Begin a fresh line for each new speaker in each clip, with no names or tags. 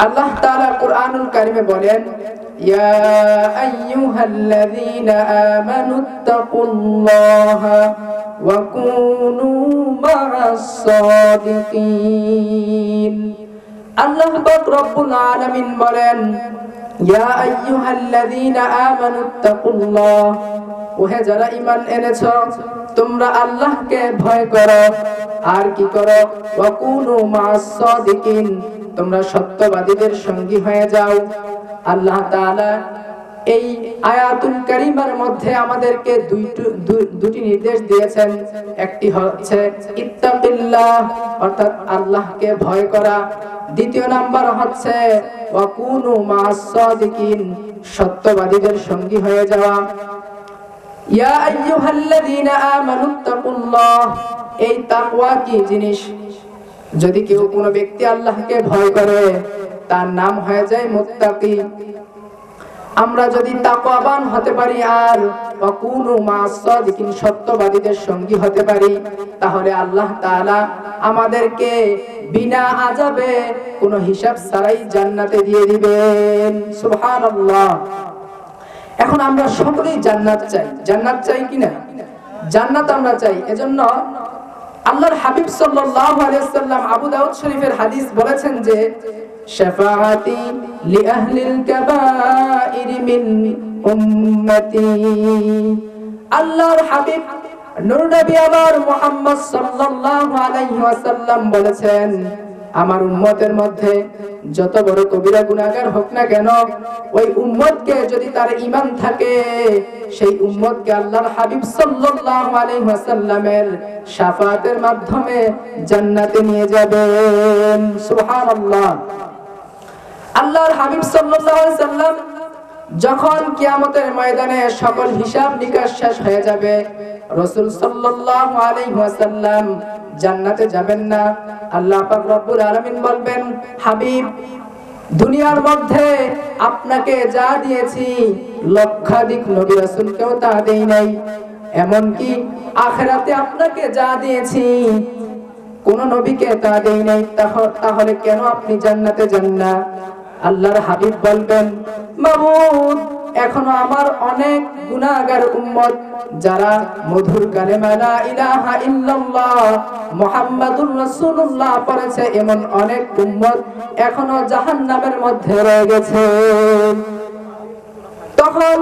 আল্লাহ তাআলা কুরআনুল কারীমে বলেন, ইয়া আইয়ুহাল্লাযীনা আমানুত্তাকুল্লাহা ওয়া কুনু মা'আস সাদিকিন। আল্লাহ পাক রব্বুল আলামিন বলেন, ইয়া আইয়ুহাল্লাযীনা আমানুত্তাকুল্লাহ, ওহে যারা ঈমান এনেছো তোমরা আল্লাহকে ভয় করো আর কি করো, ওয়া কুনু মা'আস সাদিকিন, তোমরা সত্যবাদীদের সঙ্গী হয়ে যাও। আল্লাহ তাআলা এই আয়াতুল কারীমার মধ্যে আমাদেরকে দুটি নির্দেশ দিয়েছেন। একটি হচ্ছে ইত্তাকিল্লাহ, অর্থাৎ আল্লাহকে ভয় করা। দ্বিতীয় নাম্বার হচ্ছে ওয়া কুনু মা'আস সাদিকিন, সত্যবাদীদের সঙ্গী হয়ে যাওয়া। ইয়া আইয়ুহাল্লাযীনা আমানুত্তাকুল্লাহ, এই তাকওয়া কি জিনিস? যদি কেউ কোনো ব্যক্তি আল্লাহকে ভয় করে তার নাম হয়ে যায় মুত্তাকি। আমরা যদি তাকওয়াবান হতে পারি আর ওয়া কুনু মা'আস সাদিকিন, সত্যবাদীদের সঙ্গী হতে পারি, তাহলে আল্লাহ তাআলা আমাদেরকে বিনা আযাবে কোনো হিসাব ছাড়াই জান্নাতে দিয়ে দিবেন। সুবহানাল্লাহ। এখন আমরা সকলেই জান্নাত চাই। জান্নাত চাই কিনা? জান্নাত আমরা চাই। এজন্য আল্লাহর হাবিব সাল্লাল্লাহু আলাইহি ওয়াসাল্লাম আবু দাউদ শরীফের হাদিস বলেছেন যে শাফাআতি লি আহলিল কাবাইর মিন উম্মতি। আল্লাহর হাবিব নূর নবী আমার মুহাম্মদ সাল্লাল্লাহু আলাইহি ওয়াসাল্লাম বলেছেন, আমার উম্মতের মধ্যে যত বড় কবিরা গুনাহগার হোক না কেন, ওই উম্মতকে যদি তার ঈমান থাকে, সেই উম্মতকে আল্লাহর হাবিব সাল্লাল্লাহু আলাইহি ওয়াসাল্লামের শাফাআতের মাধ্যমে জান্নাতে নিয়ে যাবেন। সুবহানাল্লাহ। আল্লাহর হাবিব সাল্লাল্লাহু আলাইহি ওয়াসাল্লাম যখন কিয়ামতের ময়দানে সকল হিসাব নিকাশ শেষ হয়ে যাবে, রাসূল সাল্লাল্লাহু আলাইহি ওয়াসাল্লাম জান্নাতে যাবেন না। আল্লাহ পাক রব্বুল আলামিন বলবেন, হাবিব, দুনিয়ার মধ্যে আপনাকে যা দিয়েছি লক্ষাধিক নবী রাসূলকেও তা দেই নাই, এমনকি আখিরাতে আপনাকে যা দিয়েছি কোন নবীকে তা দেই নাই, তাহলে কেন আপনি জান্নাতে যান না? আল্লাহর হাবিব বলবেন, মাবুদ, এখনো আমার অনেক গুনাহগার উম্মত যারা মধুর কালেমা লা ইলাহা ইল্লাল্লাহ মুহাম্মাদুর রাসূলুল্লাহ পড়েছে, এমন অনেক উম্মত এখনো জাহান্নামের মধ্যে রয়ে গেছে। তখন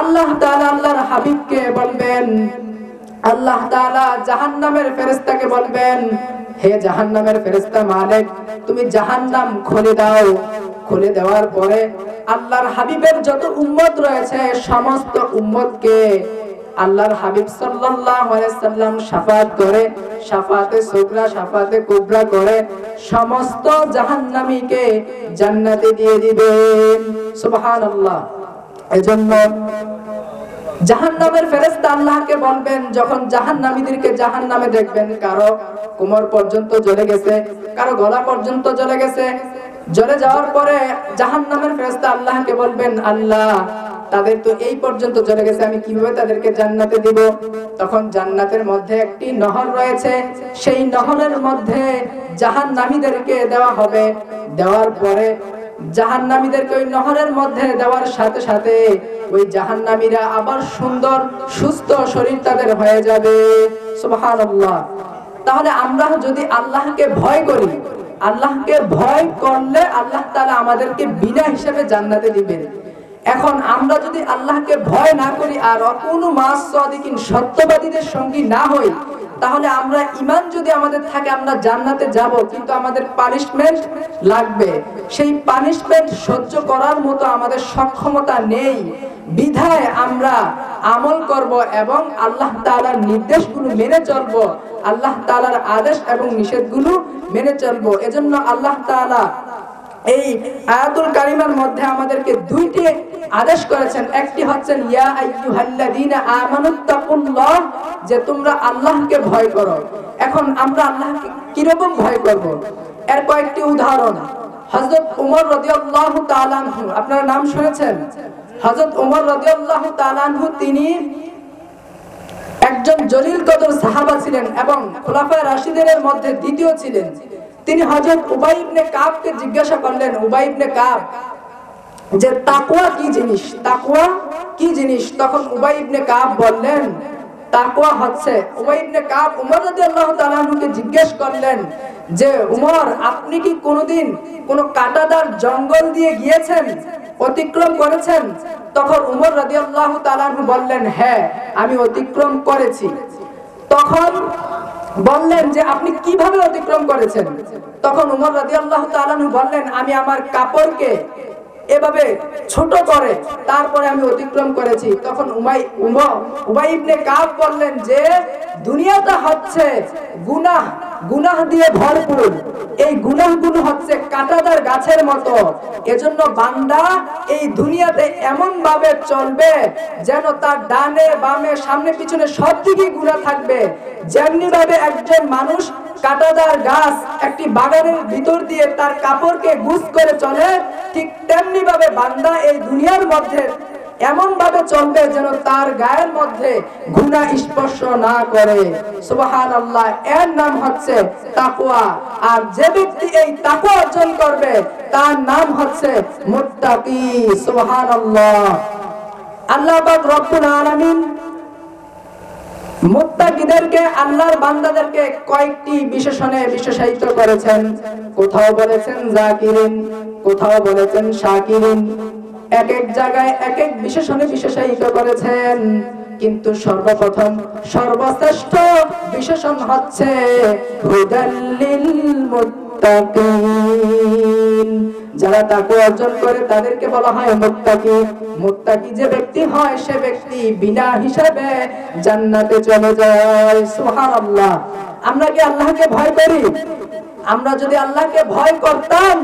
আল্লাহ তাআলা আল্লাহর হাবিবকে বলবেন, আল্লাহ তাআলা জাহান্নামের ফেরেশতাকে বলবেন, হে জাহান্নামের ফেরেশতা মালিক, তুমি জাহান্নাম খুলে দাও। খুলে দেওয়ার পরে আল্লাহর হাবিবের যত উম্মত রয়েছে সমস্ত উম্মতকে আল্লাহর হাবিব সাল্লাল্লাহু আলাইহি ওয়াসাল্লাম শাফাআত করে, শাফাআতে সুগরা, শাফাআতে কুবরা করে সমস্ত জাহান্নামীকে জান্নাতে দিয়ে দিবেন। সুবহানাল্লাহ। এজন্য জাহান্নামের ফেরেশতা আল্লাহকে বলবেন, যখন জাহান্নামীদেরকে জাহান্নামে দেখবেন, কারো কোমর পর্যন্ত জ্বলে গেছে, কারো গলা পর্যন্ত জ্বলে গেছে, জ্বলে যাওয়ার পরে জাহান্নামের ফেরেশতা আল্লাহকে বলবেন, আল্লাহ, তাদের তো এই পর্যন্ত জ্বলে গেছে, আমি কিভাবে তাদেরকে জান্নাতে দিব? তখন জান্নাতের মধ্যে একটি নহর রয়েছে, সেই নহরের মধ্যে জাহান্নামীদেরকে দেওয়া হবে। দেওয়ার পরে জাহান্নামীদেরকে ওই নহরের মধ্যে দেওয়ার সাথে সাথে ওই জাহান্নামীরা আবার সুন্দর সুস্থ শরীর তাদের হয়ে যাবে। সুবহানাল্লাহ। তাহলে আমরা যদি আল্লাহকে ভয় করি, আল্লাহকে ভয় করলে আল্লাহ তাআলা আমাদেরকে বিনা হিসাবে জান্নাতে দিবেন। এখন আমরা যদি আল্লাহকে ভয় না করি আর কোনো মা'আস সাদিকিন, সত্যবাদীদের সঙ্গী না হই, তাহলে আমরা ঈমান যদি আমাদের থাকে আমরা জান্নাতে যাব, কিন্তু আমাদের পানিশমেন্ট লাগবে। সেই পানিশমেন্ট সহ্য করার মতো আমাদের সক্ষমতা নেই, বিধায় আমরা আমল করব এবং আল্লাহ তাআলার নির্দেশগুলো মেনে চলব, আল্লাহ তাআলার আদেশ এবং নিষেধগুলো মেনে চলব। এজন্য আল্লাহ তাআলা এই আয়াতুল কারিমার মধ্যে আমাদেরকে দুইটি আদেশ করেছেন। একটি হচ্ছে ইয়া আইয়ুহাল্লাযীনা আমানুত্তাকুল্লাহ, যে তোমরা আল্লাহকে ভয় করো। এখন আমরা আল্লাহকে কিরকম ভয় করব, এর কয়েকটি উদাহরণ। হযরত ওমর রাদিয়াল্লাহু তাআলা আনহু, আপনারা নাম শুনেছেন? হযরত ওমর রাদিয়াল্লাহু তাআলা আনহু তিনি একজন জলিল কদর সাহাবা ছিলেন এবং খোলাফায়ে রাশিদিনের মধ্যে দ্বিতীয় ছিলেন। তিনি হযরত উবাই ইবনে কাবকে জিজ্ঞাসা করলেন, উবাই ইবনে কাব, যে তাকওয়া কি জিনিস, তাকওয়া কি জিনিস? তখন উবাই ইবনে কাব বললেন, তাকওয়া হচ্ছে, উবাই ইবনে কাব উমর রাদিয়াল্লাহু তাআলা আনহুকে জিজ্ঞেস করলেন যে উমর, আপনি কি কোনোদিন কোন কাঁটাদার জঙ্গল দিয়ে গিয়েছেন, অতিক্রম করেছেন? তখন উমর রাদিয়াল্লাহু তাআলা আনহু বললেন, হ্যাঁ আমি অতিক্রম করেছি। তখন বললেন যে আপনি কিভাবে অতিক্রম করেছেন? তখন উমর রাদিয়াল্লাহু তাআলা আনহু বললেন, আমি আমার কাপড়কে এভাবে ছোট করে তারপরে আমি অতিক্রম করেছি। তখন উবাই ইবনে কাব বললেন যে দুনিয়াটা হচ্ছে গুনাহ দিয়ে ভরপুর, এই গুনাহগুলো হচ্ছে কাঁটাদার গাছের মতো। এজন্য বান্দা এই দুনিয়াতে এমন ভাবে চলবে যেন তার ডানে বামে সামনে পিছনে সব দিকে গুনাহ থাকবে। যেমনি ভাবে একজন মানুষ কাঁটাদার গাছ একটি বাগানের ভিতর দিয়ে তার কাপড়কে গুছ করে চলে, ঠিক তেমনি ভাবে বান্দা এই দুনিয়ার মধ্যে এমন ভাবে চলবে যেন তার গায়ের মধ্যে গুনাহ স্পর্শ না করে। সুবহানাল্লাহ, এর নাম হচ্ছে তাকওয়া। আর যে ব্যক্তি এই তাকওয়া অর্জন করবে তার নাম হচ্ছে মুত্তাকি। সুবহানাল্লাহ। আল্লাহ পাক রব্বুল আলামিন মুত্তাকিদেরকে, আল্লাহর বান্দাদেরকে কয়েকটি বিশেষণে বিশেষায়িত করেছেন। কোথাও বলেছেন যাকিরিন, কোথাও বলেছেন শাকিরিন, এক এক জায়গায় এক এক বিশেষণে বিশেষায়িত করেছেন। কিন্তু সর্বপ্রথম সর্বশ্রেষ্ঠ বিশেষণ হচ্ছে হুদাল্লিল মুত্তাকিন। যারা তাকওয়া অর্জন করে তাদেরকে বলা হয় মুত্তাকি। মুত্তাকি যে ব্যক্তি হয় সে ব্যক্তি বিনা হিসাবে জান্নাতে চলে যায়। সুবহানাল্লাহ। আমরা কি আল্লাহকে ভয় করি? আমরা যদি আল্লাহকে ভয় করতাম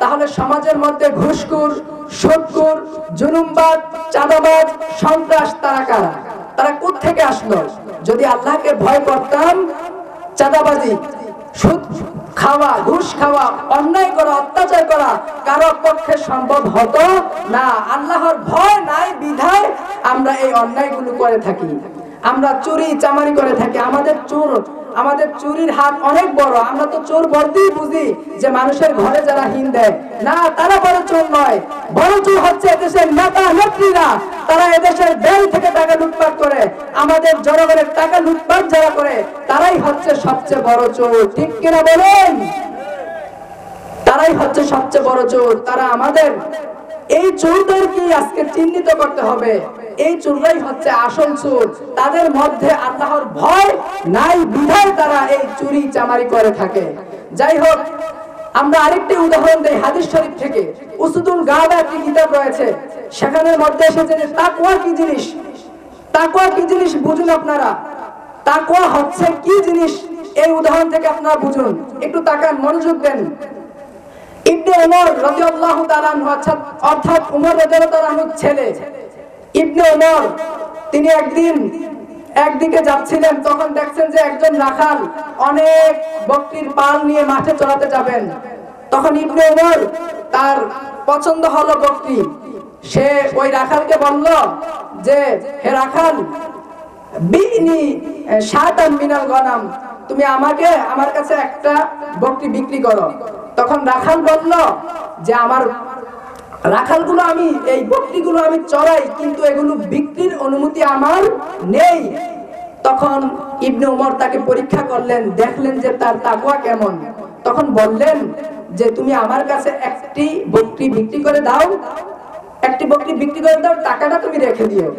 তাহলে সমাজের মধ্যে ঘুষখোর, সুদখোর, জুলুমবাজ, চাঁদাবাজ, সন্ত্রাস তারা কারা? তারা কোথা থেকে আসলো? যদি আল্লাহকে ভয় করতাম, চাঁদাবাজি, সুদ খাওয়া, ঘুষ খাওয়া, অন্যায় করা, অত্যাচার করা কারো পক্ষে সম্ভব হতো না। আল্লাহর ভয় নাই বিধায় আমরা এই অন্যায়গুলো করে থাকি। আমরা চুরি চামারি করে থাকি। আমাদের চুরির হাত অনেক বড়। আমরা তো চোর বলতেই বুঝি যে মানুষের ঘরে যারা হিন দেয়, না তারা বড় চোর নয়। বড় চোর হচ্ছে এদেশের নেতা নেত্রীরা। তারা এদেশের ব্যাংক থেকে টাকা লুটপাট করে, আমাদের জনগণের টাকা লুটপাট যারা করে তারাই হচ্ছে সবচেয়ে বড় চোর। ঠিক কিনা বলেন? তারাই হচ্ছে সবচেয়ে বড় চোর। তারা আমাদের এই চোরদেরকে আজকে চিহ্নিত করতে হবে। এই চোররাই হচ্ছে আসল চোর। তাদের মধ্যে আল্লাহর ভয় নাই বিধায় তারা এই চুরি চামারি করে থাকে। যাই হোক, আমরা আরেকটি উদাহরণ দেই হাদিস শরীফ থেকে। উসুদুল গাবা একটি কিতাব রয়েছে, সেখানের মধ্যে এসেছে যে তাকওয়া কি জিনিস। তাকওয়া কি জিনিস বুঝুন আপনারা। তাকওয়া হচ্ছে কি জিনিস এই উদাহরণ থেকে আপনারা বুঝুন। একটু তাকান, মনোযোগ দেন। ইবনে ওমর রাদিয়াল্লাহু তাআলা আনহু, অর্থাৎ ওমর রাদিয়াল্লাহু তাআলা আনহুর ছেলে ইবনে ওমর, তিনি একদিকে যাচ্ছিলেন, তখন দেখছেন যে একজন রাখাল অনেক বকরির পাল নিয়ে মাঠে চড়াতে যাবেন। তখন ইবনে ওমর, তার পছন্দ হলো বকরি, সে ওই রাখালকে বলল যে হে রাখাল, বিনি শাতান মিনাল গনাম, তুমি আমার কাছে একটা বকরি বিক্রি করো। তখন রাখাল বলল যে আমার রাখালগুলো এই বকরিগুলো আমি চড়াই, কিন্তু এগুলো বিক্রির অনুমতি আমার নেই। তখন ইবনে ওমর তাকে পরীক্ষা করলেন, দেখলেন যে তার তাকওয়া কেমন। তখন বললেন যে তুমি আমার কাছে একটি বকরি বিক্রি করে দাও, টাকাটা তুমি রেখে দিও।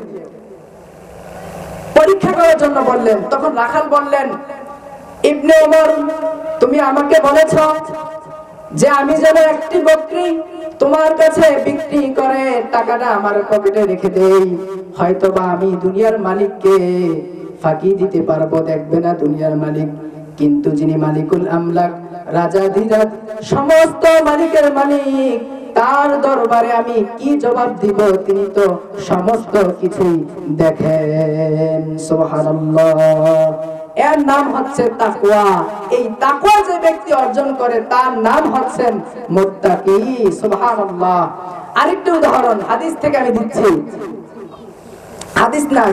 পরীক্ষা করার জন্য বললেন। তখন রাখাল বললেন, ইবনে ওমর, তুমি আমাকে বলেছ যে আমি যেন একটি বকরি তোমার কাছে বিক্রি করে টাকাটা আমার পকেটে রেখে দেই। হয়তোবা আমি দুনিয়ার মালিককে ফাঁকি দিতে পারবো, দেখবে না দুনিয়ার মালিক, কিন্তু যিনি মালিকুল আমলাক, রাজাধিরাজ, সমস্ত মালিকের মালিক, তার দরবারে আমি কি জবাব দিব? তিনি তো সমস্ত কিছুই দেখেন। সুবহানাল্লাহ। এর নাম হচ্ছে তাকওয়া। এই তাকওয়া যে ব্যক্তি অর্জন করে তার নাম হচ্ছেন মুত্তাকি। সুবহানাল্লাহ। আরেকটা উদাহরণ হাদিস থেকে আমি দিচ্ছি। হাদিস না,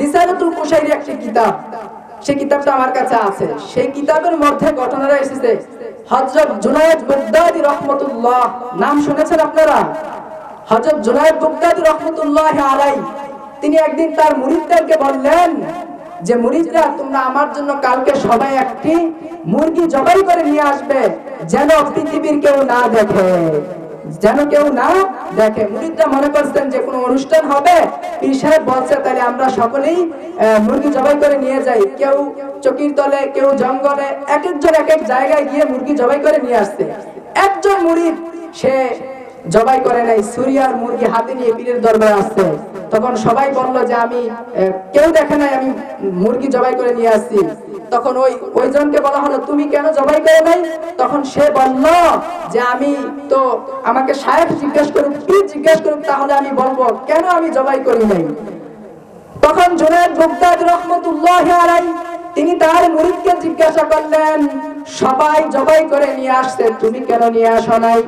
রিসালাতুল কুশাইরি একটি কিতাব, সেই কিতাবটা আমার কাছে আছে। সেই কিতাবের মধ্যে ঘটনাটা এসেছে হযরত জুনায়েদ বাগদাদী রাহমাতুল্লাহ, নাম শুনেছেন আপনারা? হযরত জুনায়েদ বাগদাদী রাহমাতুল্লাহি আলাইহি তিনি একদিন তার মুরিদদেরকে বললেন যে মুরিদরা, তোমরা আমার জন্য কালকে সবাই একটি মুরগি জবাই করে নিয়ে আসবে, যেন পৃথিবীর কেউ না দেখে, যেন কেউ না দেখে। মুরিদরা মনে করছেন যে কোনো অনুষ্ঠান হবে, পীর সাহেব বলছে তাহলে আমরা সকলেই মুরগি জবাই করে নিয়ে যাই। কেউ চকির তলে, কেউ জঙ্গলে, এক একজন এক এক জায়গায় গিয়ে মুরগি জবাই করে নিয়ে আসছে। একজন মুরিদ সে জবাই করে নাই, সুরিয়ার মুরগি হাতে নিয়ে পীরের দরবারে আসছে। তখন সবাই বলল যে আমি কেউ দেখে নাই, আমি মুরগি জবাই করে নিয়ে আসছি। তখন ওই জনকে বলা হলো, তুমি কেন জবাই করে নাই? তখন সে বলল যে আমি তো, আমাকে সাহেব জিজ্ঞেস করুক, পীর জিজ্ঞেস করুক, তাহলে আমি বলবো কেন আমি জবাই করি নাই। তখন জুনায়েদ বাগদাদী রাহমাতুল্লাহি আলাইহি তিনি তার মুরিদকে জিজ্ঞাসা করলেন, সবাই জবাই করে নিয়ে আসছে, তুমি কেন নিয়ে আসো নাই?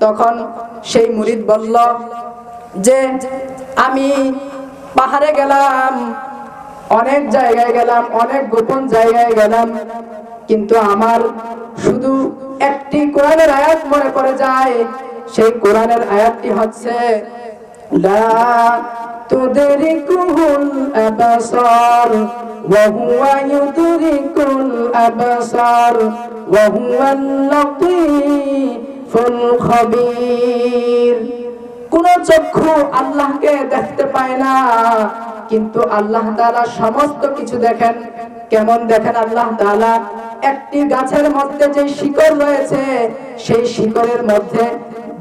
তখন সেই মুরিদ বলল যে আমি পাহাড়ে গেলাম, অনেক জায়গায় গেলাম, অনেক গোপন জায়গায় গেলাম, কিন্তু আমার শুধু একটি কোরআনের আয়াত মনে পড়ে যায়। সেই কোরআনের আয়াতটি হচ্ছে লা তুদরিকুল আবসার ওয়া হুয়া ইউদরিকুল আবসার ওয়া হুয়াল লাতীফুল খবীর। কোন চক্ষু আল্লাহকে দেখতে পায় না, কিন্তু আল্লাহ তাআলা সমস্ত কিছু দেখেন। কেমন দেখেন আল্লাহ তাআলা? একটি গাছের মধ্যে যে শিকড় রয়েছে, সেই শিকড়ের মধ্যে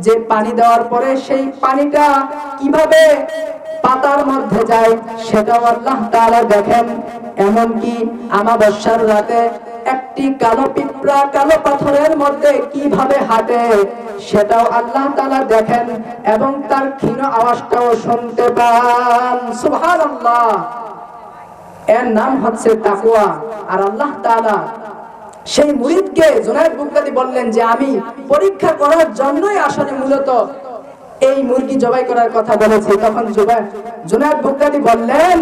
যে পানি দেওয়ার পরে সেই পানিটা কিভাবে পাতার মধ্যে যায়, সেটাও আল্লাহ তাআলা দেখেন। এমনকি আমাবস্যার রাতে একটি কালো পিঁপড়া কালো পাথরের মধ্যে কিভাবে হাঁটে, সেটাও আল্লাহ তাআলা দেখেন এবং তার ক্ষীণ আওয়াজটাও শুনতে পান। সুবহানাল্লাহ। এর নাম হচ্ছে তাকওয়া। আর আল্লাহ তাআলা সেই মুরিদকে জুনায়েদ বাগদাদী বললেন যে আমি পরীক্ষা করার জন্যই আসলে মূলত এই মুরগি জবাই করার কথা বলেছি। তখন জুনায়েদ বাগদাদী বললেন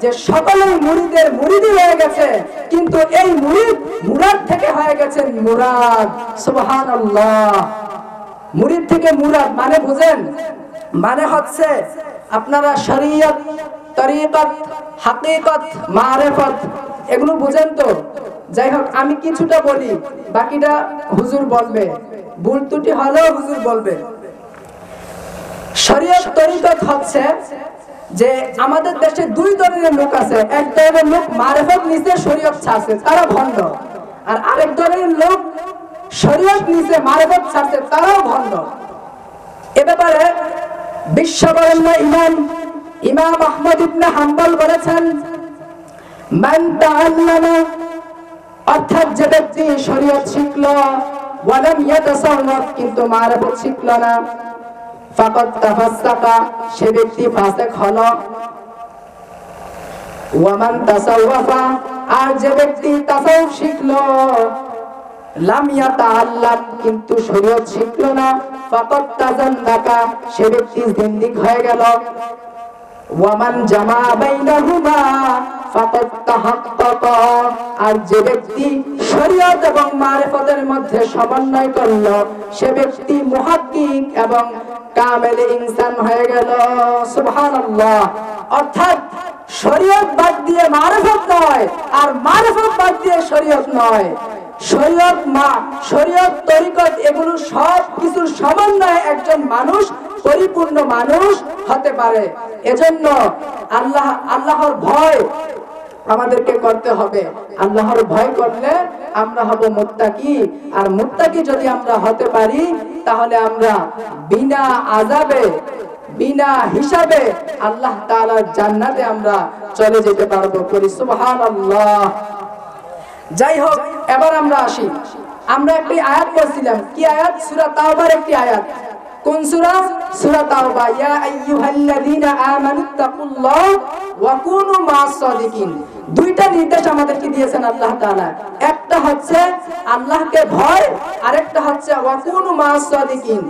যে সকলেই মুরিদের মুরিদি হয়ে গেছে, কিন্তু এই মুরিদ মুরাদ থেকে হয়ে গেছেন মুরাদ। সুবহানাল্লাহ। মুরিদ থেকে মুরাদ মানে বুঝেন? মানে হচ্ছে আপনারা শরীয়ত, তরিকত, হাকিকত, মারিফত এগুলো বুঝেন তো? যাই হোক, আমি কিছুটা বলি, বাকিটা হুজুর বলবে, ভুল ত্রুটি হলেও হুজুর বলবে। শরীয়ত তরিকত হচ্ছে যে আমাদের দেশে দুই ধরনের লোক আছে। এক ধরনের লোক মারিফত নিচে শরীয়ত ছাড়ছে, তারা ভণ্ড। আর আরেক ধরনের লোক শরীয়ত নিচে মারিফত ছাড়ছে, তারাও ভণ্ড। এ ব্যাপারে বিশ্ববরেণ্য ইমাম আহমদ ইবনে হাম্বল বলেছেন, মান তাআল্লামা, অর্থাৎ যে ব্যক্তি শরীয়ত শিখলো, ওয়ালাম ইয়াতাসাওয়াফ, কিন্তু মারিফত শিখলো না, ফাকাদ তাফাসসাকা, সে ব্যক্তি ফাসিক হলো। ওয়া মান তাসাওয়াফা, আর যে ব্যক্তি তাসাউফ শিখলো, লাম ইয়াতাআল্লাম, কিন্তু শরীয়ত শিখলো না, ফাকাদ তাজান্দাকা, সে ব্যক্তি জিন্দিক হয়ে গেল। ওয়া মান জামা বাইনাহুমা ফাকাদ তাহাক্কাকা, আর যে ব্যক্তি শরীয়ত এবং মারিফতের মধ্যে সমন্বয় করলো, সে ব্যক্তি মুহাক্কিক এবং কামেল ইনসান হয়ে গেল। সুবহানাল্লাহ। অর্থাৎ শরীয়ত বাদ দিয়ে মারিফত নয়, আর মারিফত বাদ দিয়ে শরীয়ত নয়। শরীয়ত তরিকত এগুলো সব কিছুর সমন্বয়ে একজন মানুষ পরিপূর্ণ মানুষ হতে পারে। এজন্য আল্লাহর ভয় আমাদেরকে করতে হবে। আল্লাহর ভয় করলে আমরা হব মুত্তাকি। আর মুত্তাকি যদি আমরা হতে পারি, তাহলে আমরা বিনা আযাবে, বিনা হিসাবে আল্লাহ তাআলার জান্নাতে আমরা চলে যেতে পারবো। করি সুবহানাল্লাহ। যাই হোক, এবার আমরা আসি। আমরা একটি আয়াত পড়ছিলাম। কি আয়াত? সূরা তাওবার একটি আয়াত। কোন সূরা? সূরা তাওবা। ইয়া আইয়ুহাল্লাযীনা আমানুত্তাকুল্লাহ ওয়া কুনু মা'আস সাদিকিন। দুইটা নির্দেশ আমাদেরকে দিয়েছেন আল্লাহ তাআলা। একটা হচ্ছে আল্লাহকে ভয়, আরেকটা হচ্ছে ওয়া কুনু মা'আস সাদিকিন।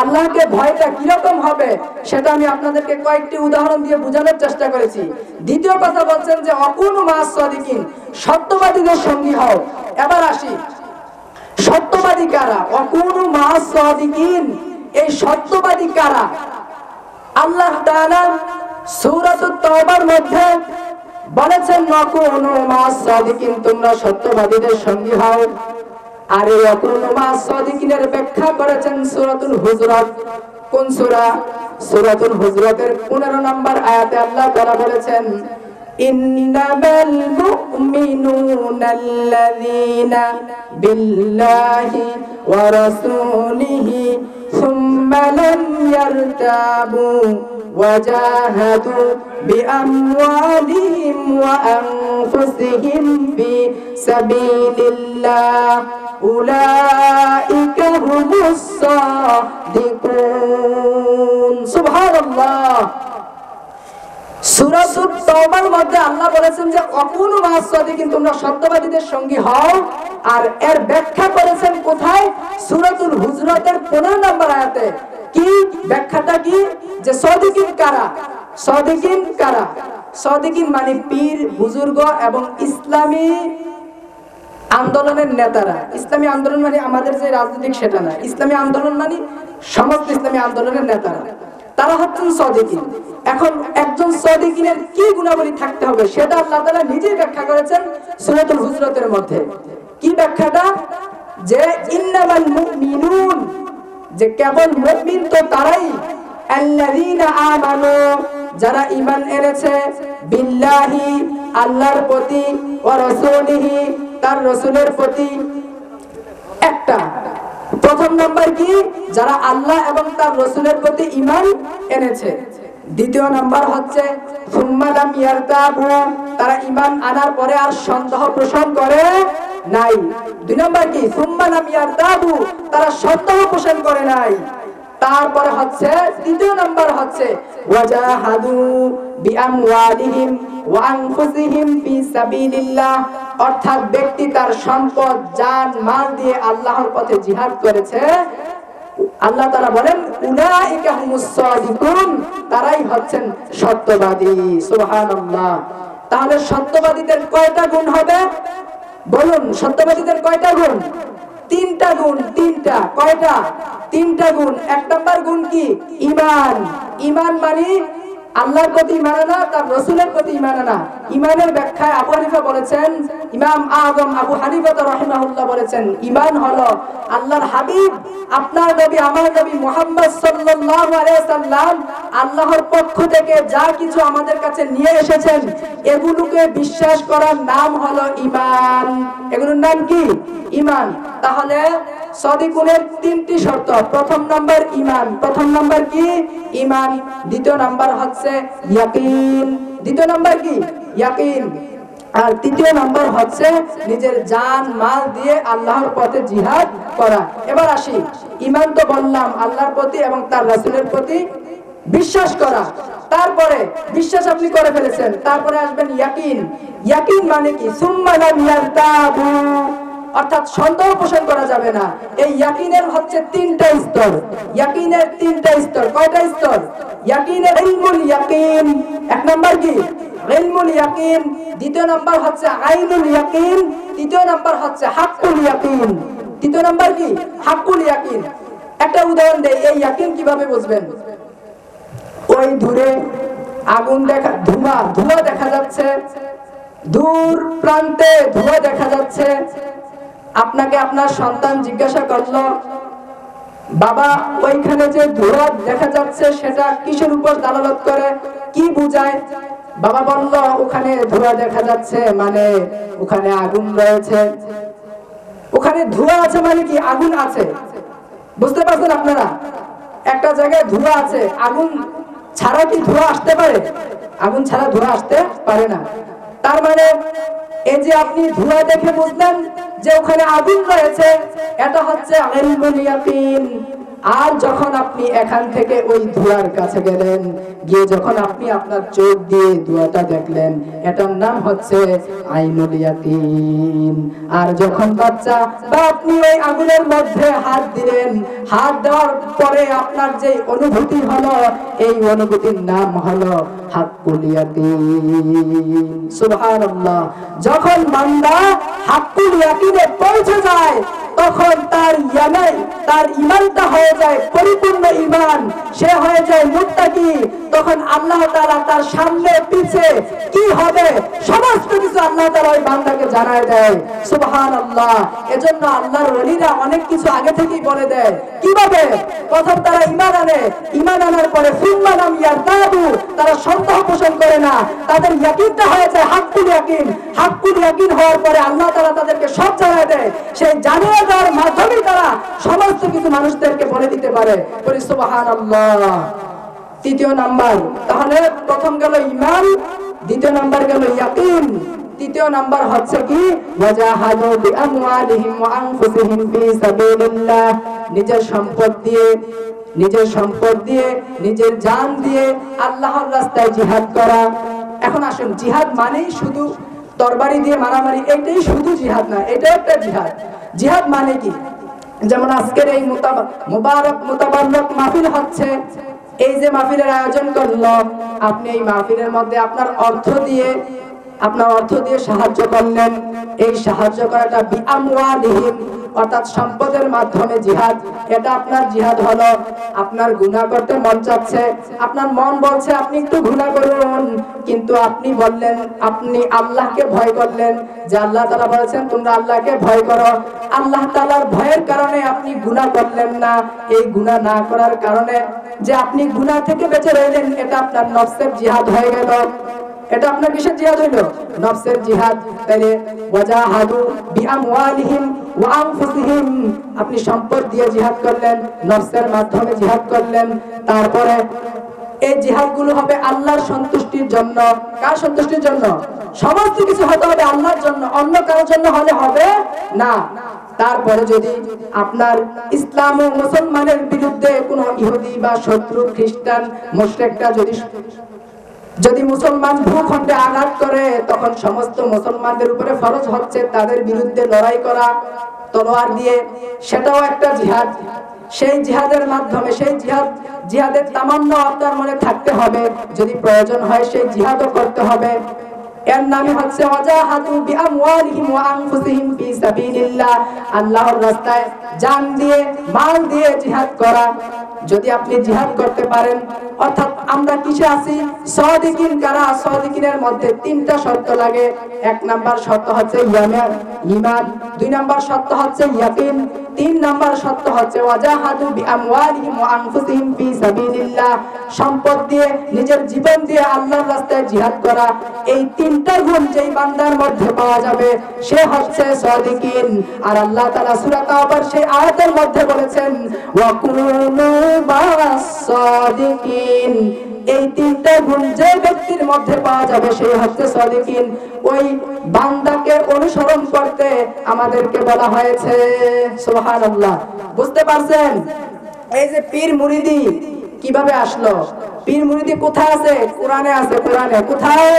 আল্লাহকে ভয়টা কি রকম হবে সেটা আমি আপনাদেরকে কয়েকটি উদাহরণ দিয়ে বোঝানোর চেষ্টা করেছি। দ্বিতীয় কথা বলছেন যে ওয়া কুনু মা'আস সাদিকিন, সত্যবাদীদের সঙ্গী হও। এবার আসি, সত্যবাদী কারা? ওয়াকুনু মা'আস সাদিকিন, এই সত্যবাদী কারা? আল্লাহ তাআলা সূরাতুত তাওবার মধ্যে বলেছেন ওয়াকুনু মা'আস সাদিকিন, তোমরা সত্যবাদীদের সঙ্গী হও। আর এই ওয়াকুনু মা'আস সাদিকিনের ব্যাখ্যা করেছেন সূরাতুল হুজুরাত। কোন সূরা? সূরাতুল হুজুরাতের 15 নম্বর আয়াতে আল্লাহ তাআলা বলেছেন ইন্নামাল মুমিনুনাল্লাযীনা বিল্লাহি ওয়া রাসূলিহি সুম্মা লাম ইয়ারতাবু ওয়া জাহাদু বিআমওয়ালিহিম ওয়া আনফুসিহিম ফি সাবিলিল্লাহ উলাইকা হুমুস সাদিকুন। সুবহানাল্লাহ। সূরাতুত তাওবার মধ্যে আল্লাহ বলেছেন যে ওয়াকুনু মা'আস সাদিকিন, তোমরা সত্যবাদীদের সঙ্গী হও। আর এর ব্যাখ্যা করেছেন কোথায়? সূরাতুল হুজুরাতের 15 নম্বর আয়াতে। কি ব্যাখ্যাটা কি? যে সাদিকিন কারা? সাদিকিন কারা? সাদিকিন মানে পীর, বুজুর্গ এবং ইসলামী আন্দোলনের নেতারা। ইসলামী আন্দোলন মানে আমাদের যে রাজনৈতিক সেটা না, ইসলামী আন্দোলন মানে সমস্ত ইসলামী আন্দোলনের নেতারা, তারা হচ্ছেন সাদিকিন। এখন একজন সাদিকিনের কি গুণাবলী থাকতে হবে সেটা আল্লাহ তাআলা নিজেই ব্যাখ্যা করেছেন সূরাতুল হুজুরাতের মধ্যে। কি ব্যাখ্যাটা? যে ইন্নামাল মুমিনুন, যে কেবল মুমিন তো তারাই, আল্লাযীনা আমানু, যারা ঈমান এনেছে, বিল্লাহি, আল্লাহর প্রতি, ওয়া রাসূলিহি, তার রাসূলের প্রতি। একটা প্রথম নাম্বার কি? যারা আল্লাহ এবং তার রাসূলের প্রতি ঈমান এনেছে। দ্বিতীয় নাম্বার হচ্ছে সুম্মা লাম ইয়ারতাবু, তারা ঈমান আনার পরে আর সন্দেহ পোষণ করে নাই। দুই নাম্বার কি? সুম্মা লাম ইয়ারতাবু, তারা সন্দেহ পোষণ করে নাই। তারপরে হচ্ছে তৃতীয় নাম্বার হচ্ছে ওয়াজাহাদু বিআমওয়ালিহিম ওয়া আনফুসিহিম ফি সাবিলিল্লাহ, অর্থাৎ ব্যক্তি তার সম্পদ, জান, মাল দিয়ে আল্লাহর পথে জিহাদ করেছে। আল্লাহ তাআলা বলেন উলাইকা হুমুস সাদিকুন, তারাই হচ্ছেন সত্যবাদী। সুবহানাল্লাহ। তাহলে সত্যবাদীদের কয়টা গুণ হবে? বলুন, সত্যবাদীদের কয়টা গুণ? তিনটা গুণ। তিনটা। কয়টা? তিনটা গুণ। এক নাম্বার গুণ কি? ঈমান। ঈমান মানে আল্লাহর প্রতি ঈমান আনা, তার রাসূলের প্রতি ঈমান আনা। ঈমানের ব্যাখ্যায় আবু হানিফা বলেছেন, ইমাম আযম আবু হানিফা রাহিমাহুল্লাহ বলেছেন, ঈমান হলো আল্লাহর হাবিব, আপনার নবী, আমার নবী মুহাম্মদ সাল্লাল্লাহু আলাইহি সাল্লাম আল্লাহর পক্ষ থেকে যা কিছু আমাদের কাছে নিয়ে এসেছেন এগুলোকে বিশ্বাস করার নাম হলো ঈমান। এগুলোর নাম কি? ঈমান। তাহলে সাদিকুনের তিনটি শর্ত। প্রথম নাম্বার ঈমান। প্রথম নাম্বার কি? ঈমান। দ্বিতীয় নাম্বার হচ্ছে ইয়াকিন। দ্বিতীয় নাম্বার কি? ইয়াকিন। আর তৃতীয় নাম্বার হচ্ছে নিজের জান মাল দিয়ে আল্লাহর পথে জিহাদ করা। এবার আসি, ঈমান তো বললাম আল্লাহর প্রতি এবং তার রাসূলের প্রতি বিশ্বাস করা। তারপরে বিশ্বাস আপনি করে ফেলেছেন, তারপরে আসবেন ইয়াকিন। ইয়াকিন মানে কি? সুম্মা লাম ইয়ারতাবু, অর্থাৎ সন্দেহ পোষণ করা যাবে না। এই ইয়াকিনের হচ্ছে তিনটা স্তর। ইয়াকিনের তিনটা স্তর। কয়টা স্তর? ইয়াকিনের ইলমুল ইয়াকিন, এক নাম্বার কি? ইলমুল ইয়াকিন। দ্বিতীয় নাম্বার হচ্ছে আইনুল ইয়াকিন। তৃতীয় নাম্বার হচ্ছে হাক্কুল ইয়াকিন। তৃতীয় নাম্বার কি? হাক্কুল ইয়াকিন। একটা উদাহরণ দেই, এই ইয়াকিন কিভাবে বুঝবেন? ওই দূরে আগুন দেখা, ধোঁয়া দেখা যাচ্ছে, দূর প্রান্তে ধোঁয়া দেখা যাচ্ছে। আপনাকে আপনার সন্তান জিজ্ঞাসা করলো, বাবা ওইখানে যে ধোঁয়া দেখা যাচ্ছে সেটা কিসের উপর দালালত করে, কি বোঝায়? বাবা বলল ওখানে ধোঁয়া দেখা যাচ্ছে মানে ওখানে আগুন রয়েছে। ওখানে ধোঁয়া আছে মানে কি? আগুন আছে। বুঝতে পারছেন আপনারা? একটা জায়গায় ধোঁয়া আছে, আগুন ছাড়া কি ধোঁয়া আসতে পারে? আগুন ছাড়া ধোঁয়া আসতে পারে না। তার মানে এই যে আপনি ধোঁয়া দেখে বুঝলেন যে ওখানে আগুন রয়েছে, এটা হচ্ছে ইলমুল ইয়াকিন। আর যখন আপনি এখান থেকে ওই ধোঁয়ার কাছে গেলেন, গিয়ে যখন আপনি আপনার চোখ দিয়ে ধোঁয়াটা দেখলেন, এটার নাম হচ্ছে আইনুল ইয়াকিন। আর যখন বাচ্চা বা আপনি ওই আগুনের মধ্যে হাত দিলেন, হাত দেওয়ার পরে আপনার যে অনুভূতি হলো, এই অনুভূতির নাম হলো হাক্কুল ইয়াকিন। সুবহানাল্লাহ। যখন বান্দা হাক্কুল ইয়াকিনে পৌঁছে যায় তখন তার ঈমানটা হয়ে যায় পরিপূর্ণ ঈমান, সে হয়ে যায় মুত্তাকি। তখন আল্লাহ তাআলা তার সামনে পিছে কি হবে সমস্ত কিছু আল্লাহ তাআলা ওই বান্দাকে জানায় দেয়। সুবহানাল্লাহ। এজন্য আল্লাহর ওলিরা অনেক কিছু আগে থেকেই বলে দেয়। কিভাবে? প্রথম তারা ঈমান আনে, ঈমান আনার পরে সুম্মা লাম ইয়ারতাবু, তারা সন্দেহ পোষণ করে না, তাদের ইয়াকিনটা হয়ে যায় হাক্কুল ইয়াকিন। হাক্কুল ইয়াকিন হওয়ার পরে আল্লাহ তাআলা তাদেরকে সব জানায় দেয়। সেই জানিয়ে দেওয়ার মাধ্যমে তারা সমস্ত কিছু মানুষদেরকে বলে দিতে পারে। বলি সুবহানাল্লাহ। তৃতীয় নাম্বার, তাহলে প্রথম গেল ঈমান, দ্বিতীয় নাম্বার গেল ইয়াকিন, তৃতীয় নাম্বার হচ্ছে কি ওয়াজাহাদু বিআমওয়ালিহিম ওয়া আনফুসিহিম ফি সাবিলিল্লাহ, নিজের সম্পদ দিয়ে নিজের জান দিয়ে আল্লাহর রাস্তায় জিহাদ করা। এখন আসুন, জিহাদ মানেই শুধু তরবারি দিয়ে মারামারি, এটাই শুধু জিহাদ না, এটা একটা জিহাদ। জিহাদ মানে কি? যেমন আজকের এই মুবারক মুতাবাররক মাহফিল হচ্ছে, এই যে মাহফিলের আয়োজন করলো, আপনি এই মাহফিলের মধ্যে আপনার অর্থ দিয়ে সাহায্য করলেন। এই সাহায্য করাটা বিআমওয়ালিহিম, অর্থাৎ সম্পদের মাধ্যমে জিহাদ। এটা আপনার জিহাদ হলো। আপনার গুনাহ করতে মন চাচ্ছে, আপনার মন বলছে আপনি একটু গুনাহ করুন, কিন্তু আপনি বললেন, আপনি আল্লাহকে ভয় করলেন, যে আল্লাহ তাআলা বলেছেন তোমরা আল্লাহকে ভয় করো। আল্লাহ তাআলার ভয়ের কারণে আপনি গুনাহ করলেন না। এই গুনাহ না করার কারণে যে আপনি গুনাহ থেকে বেঁচে রইলেন, এটা আপনার নফসের জিহাদ হয়ে গেল। এটা আপনার কিসের জিহাদ হইলো? নফসের জিহাদ। তাইলে ওয়াজাহাদু বিআমওয়ালিহিম ওয়া আনফুসিহিম, আপনি সম্পদ দিয়ে জিহাদ করলেন, নফসের মাধ্যমে জিহাদ করলেন। তারপরে এই জিহাদগুলো হবে আল্লাহর সন্তুষ্টির জন্য। কার সন্তুষ্টির জন্য? সমস্ত কিছু হতে হবে আল্লাহর জন্য, অন্য কারোর জন্য হলে হবে না। তারপরে যদি আপনার ইসলাম ও মুসলমানের বিরুদ্ধে কোনো ইহুদি বা শত্রু খ্রিস্টান মুশরিকরা যদি মুসলমান ভূখণ্ডে আঘাত করে, তখন সমস্ত মুসলমানদের উপরে ফরজ হচ্ছে তাদের বিরুদ্ধে লড়াই করা তলোয়ার দিয়ে। সেটাও একটা জিহাদ। সেই জিহাদের মাধ্যমে, সেই জিহাদের তামান্না আপনার মনে থাকতে হবে, যদি প্রয়োজন হয় সেই জিহাদও করতে হবে। এর নামই হচ্ছে ওয়াজাহাদু বিআমওয়ালিহিম ওয়া আনফুসিহিম ফি সাবিলিল্লাহ, আল্লাহর রাস্তায় জান দিয়ে মাল দিয়ে জিহাদ করা। যদি আপনি জিহাদ করতে পারেন, অর্থাৎ আমরা কিসে আছি? সাদিকিন কারা? সাদিকিনের মধ্যে তিনটা শর্ত লাগে। এক নাম্বার শর্ত হচ্ছে ঈমান, দুই নাম্বার শর্ত হচ্ছে ইয়াকিন, তিন নাম্বার শর্ত হচ্ছে ওয়াজাহাদু বিআমওয়ালিহিম ওয়া আনফুসিহিম ফি সাবিলিল্লাহ, সম্পদ দিয়ে নিজের জীবন দিয়ে আল্লাহর রাস্তায় জিহাদ করা। এই তিনটা গুণ যেই বান্দার মধ্যে পাওয়া যাবে সে হচ্ছে সাদিকিন। আর আল্লাহ তাআলা সূরা তাওবার সেই আয়াতের মধ্যে বলেছেন ওয়া কুনু মাস সাদিকিন, এই তিনটা গুণ যে ব্যক্তির মধ্যে পাওয়া যাবে সেই হচ্ছে সাদিকিন। ওই বান্দাকে অনুসরণ করতে আমাদেরকে বলা হয়েছে। সুবহানাল্লাহ। বুঝতে পারছেন? এই যে পীর মুরিদি কিভাবে আসলো? পীর মুরিদি কোথায় আছে? কোরআনে আছে। কোরআনে কোথায়?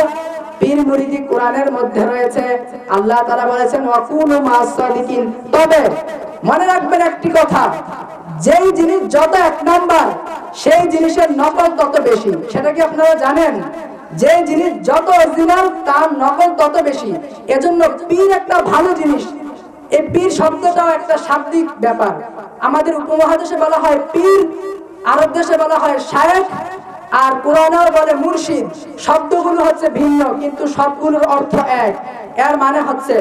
পীর মুরিদি কোরআনের মধ্যে রয়েছে। আল্লাহ তাআলা বলেছেন ওয়া কুনু মাস সাদিকিন। তবে মনে রাখবেন একটি কথা, যেই জিনিস যত এক নাম্বার, সেই জিনিসের নকল তত বেশি। সেটা কি আপনারা জানেন? যে জিনিস যত অরিজিনাল তার নকল তত বেশি। এজন্য পীর একটা ভালো জিনিস। এই পীর শব্দটাও একটা শাব্দিক ব্যাপার। আমাদের উপমহাদেশে বলা হয় পীর, আরব দেশে বলা হয় শায়েখ, আর কোরআনেও বলে মুর্শিদ। শব্দগুলো হচ্ছে ভিন্ন কিন্তু সবগুলোর অর্থ এক। এর মানে হচ্ছে,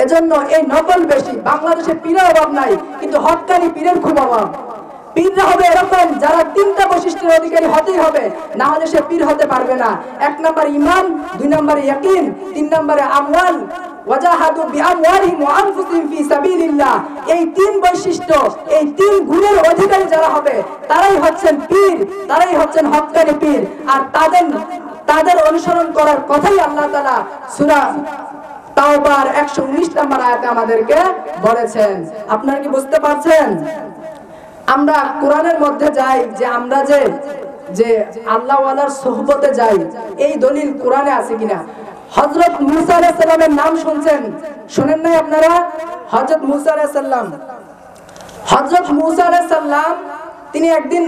এজন্য এই নকল বেশি। বাংলাদেশে পীরের অভাব নাই, কিন্তু হক্কানি পীরের খুব অভাব। পীররা হবে এরকম যারা তিনটা বৈশিষ্ট্যের অধিকারী হতেই হবে, না হলে সে পীর হতে পারবে না। এক নাম্বার ঈমান, দুই নাম্বারে ইয়াকিন, তিন নাম্বারে আমওয়াল, ওয়াজাহাদু বিআমওয়ালিহিম ওয়া আনফুসিহিম ফি সাবিলিল্লাহ। এই তিন বৈশিষ্ট্য, এই তিন গুণের অধিকারী যারা হবে তারাই হচ্ছেন পীর, তারাই হচ্ছেন হক্কানি পীর। আর তাদের অনুসরণ করার কথাই আল্লাহ তাআলা সূরা তাওবার 119 নম্বর আয়াতে আমাদেরকে বলেছেন। আপনারা কি বুঝতে পারছেন? আমরা কোরআনের মধ্যে যাই, যে আমরা যে আল্লাহ ওয়ালার সোহবতে যাই, এই দলিল কোরআনে আছে কিনা? হযরত মূসা আলাইহিস সালামের নাম শুনছেন? শুনেন নাই আপনারা? হযরত মূসা আলাইহিস সালাম তিনি একদিন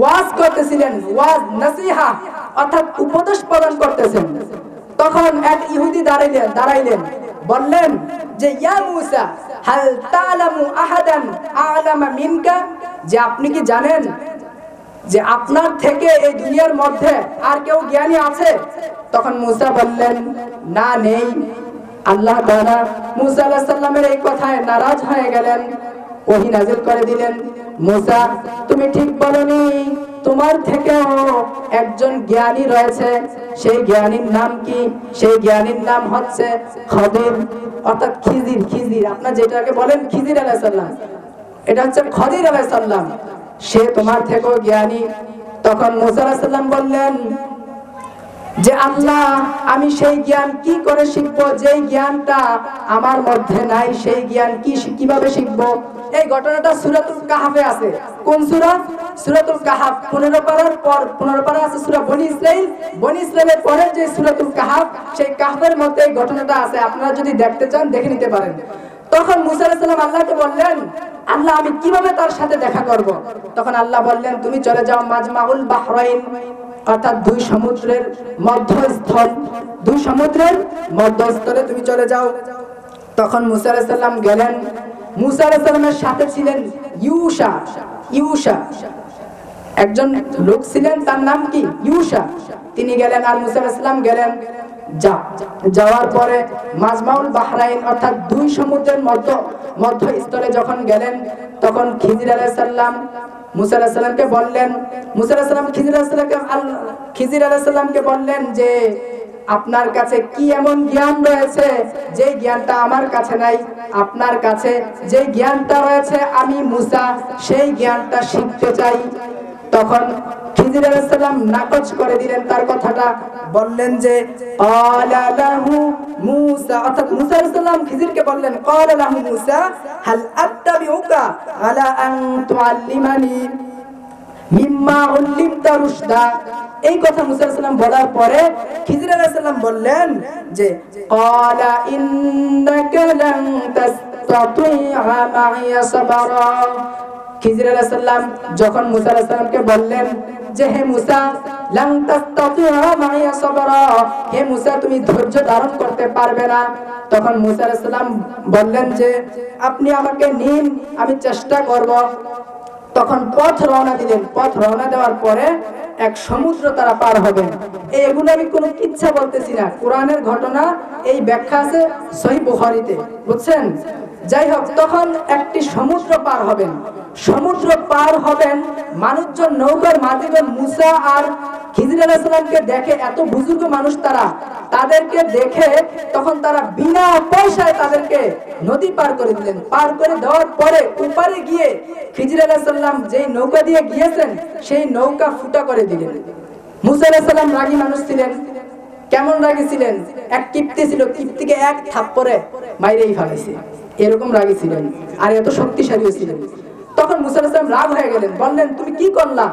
ওয়াজ করতেছিলেন, ওয়াজ নসিহা অর্থাৎ উপদেশ প্রদান করতেছেন। তখন এক ইহুদি দাঁড়াইলেন, বললেন যে ইয়া মূসা, হাল তা'লামু আহাদান আ'লামা মিনকা, যে আপনি কি জানেন যে আপনার থেকে এই দুনিয়ার মধ্যে আর কেউ জ্ঞানী আছে? তখন মুসা বললেন, না, নেই। আল্লাহ তাআলা মুসা আলাইহিস সালামের এই কথায় নারাজ হয়ে গেলেন, ওহী নাযিল করে দিলেন, মুসা তুমি ঠিক বলনি, তোমার থেকেও একজন জ্ঞানী রয়েছে। সেই জ্ঞানীর নাম কি? সেই জ্ঞানীর নাম হচ্ছে খদির, অর্থাৎ খিজির। খিজির আপনারা যেটাকে বলেন খিজির আলাইহিস সালাম, এটা হচ্ছে খদির আলাইহিস সালাম, সে তোমার থেকেও জ্ঞানী। তখন মুসা আলাইহিস সালাম বললেন যে আল্লাহ, আমি সেই জ্ঞান কি করে শিখবো যেই জ্ঞানটা আমার মধ্যে নাই? সেই জ্ঞান কিভাবে শিখবো? এই ঘটনাটা সূরাতুল কাহফে আছে। কোন সূরা? সূরাতুল কাহফ। 15 পারার পর 15 পারা আছে সূরা বনী ইসরাইল। বনী ইসরাইলের পরে যে সূরাতুল কাহফ, সেই কাহফের মধ্যে এই ঘটনাটা আছে। আপনারা যদি দেখতে চান দেখে নিতে পারেন। তখন মুসা আলাইহিস সালাম আল্লাহকে বললেন, আল্লাহ, আমি কিভাবে তার সাথে দেখা করব? তখন আল্লাহ বললেন, তুমি চলে যাও মাজমাউল বাহরাইন, অর্থাৎ দুই সমুদ্রের মধ্যস্থল, দুই সমুদ্রের মধ্যস্থলে তুমি চলে যাও। তখন মুসা আলাইহিস সালাম গেলেন। মুসা আলাইহিস সালামের সাথে ছিলেন ইউশা। ইউশা একজন লোক ছিলেন, তার নাম কি? ইউশা। তিনি গেলেন আর মুসা আলাইহিস সালাম গেলেন। যাওয়ার পরে মাজমাউল বাহরাইন অর্থাৎ দুই সমুদ্রের মধ্যস্থলে যখন গেলেন, তখন খিজির আলাইহিস সালাম মুসা আলাইহিস সালামকে বললেন, মুসা আলাইহিস সালাম খিজির আলাইহিস সালামকে বললেন যে আপনার কাছে কি এমন জ্ঞান রয়েছে যে জ্ঞানটা আমার কাছে নাই? আপনার কাছে যে জ্ঞানটা রয়েছে আমি মুসা সেই জ্ঞানটা শিখতে চাই। তখন খিজির আলাইহিস সালাম নাকচ করে দিলেন তার কথাটা, বললেন যে ক্বালা লাহু মুসা, অর্থাৎ মুসা আলাইহিস সালাম খিজিরকে বললেন, ক্বালা লাহু মুসা হাল আত্তাবিউকা আলা আন তুআল্লিমানি মিম্মা উল্লিমতা রুশদা। এই কথা মুসা আলাইহিস সালাম বলার পরে খিজির আলাইহিস সালাম বললেন যে ক্বালা ইন্নাকা লান তাসতাতিআ মাইয়া সাবরা। খিজির আলাইহিস সালাম যখন মুসা আলাইহিস সালামকে বললেন যে হে মুসা, লান তাসতাতিআ মাইয়া সাবরা, হে মুসা তুমি ধৈর্য ধারণ করতে পারবে না। তখন মুসা আলাইহিস সালাম বললেন যে আপনি আমাকে নিন, আমি চেষ্টা করব। তখন পথ রওনা দিলেন। পথ রওনা দেওয়ার পরে এক সমুদ্র তারা পার হবেন। এগুলো আমি কোনো কিচ্ছা বলতেছি না, কোরআনের ঘটনা, এই ব্যাখ্যা আছে সহিহ বুখারীতে, বুঝছেন? যাই হোক, তখন একটি সমুদ্র পার হবেন। সমুদ্র পার হবেন, মানুষজন নৌকার মাঝিগণ মুসা আর খিজির আলাইহিস সালামকে দেখে, এত বুজুর্গ মানুষ তারা, তাদেরকে দেখে তখন তারা বিনা পয়সায় তাদেরকে নদী পার করে দিলেন। পার করে দেওয়ার পরে উপারে গিয়ে খিজির আলাইহিস সালাম যেই নৌকা দিয়ে গিয়েছেন সেই নৌকা ফুটা করে দিলেন। মুসা আলাইহিস সালাম রাগী মানুষ ছিলেন। কেমন রাগী ছিলেন? এক কিপ্তি ছিল, কিপ্তিকে এক থাপ্পড়ে মাইরেই ফেলাইছে, এরকম রাগী ছিলেন, আর এত শক্তিশালী ছিলেন। তখন মুসা আলাইহিস সালাম রাগ হয়ে গেলেন, বললেন তুমি কি করলা?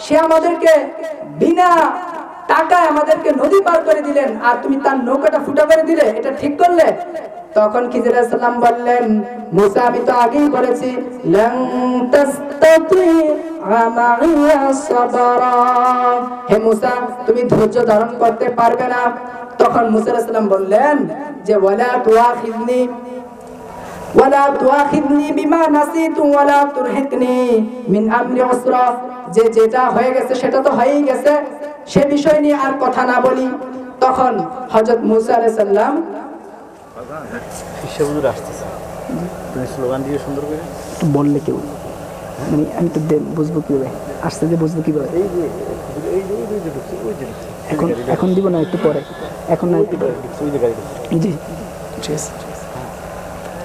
সে আমাদেরকে বিনা টাকায় আমাদেরকে নদী পার করে দিলেন আর তুমি তার নৌকাটা ফুটা করে দিলে, এটা ঠিক করলে? তখন খিজির আলাইহিস সালাম বললেন, মুসা আমি তো আগেই বলেছি লান তাসতাতিআ মাইয়া সাবরা, হে মুসা তুমি ধৈর্য ধারণ করতে পারবে না। তখন মুসা আলাইহিস সালাম বললেন যে ওয়ালা তুআখিযনি বিমা নাসিতু ওয়ালা তুরহিকনি মিন আমরি উসরা, যে যেটা হয়ে গেছে সেটা তো হয়েই গেছে, সে বিষয় নিয়ে আর কথা না বলি। তখন হযরত মুসা আলাইহিস সালাম
হুজুর আসতেছে, তুমি স্লোগান দিয়ে সুন্দর করে
বললে কেউ, মানে আমি তো বুঝবো কিভাবে আসতে, যে বুঝবো কিভাবে? এখন দিব না, একটু পরে, এখন না, একটু পরে। জি ঠিক আছে,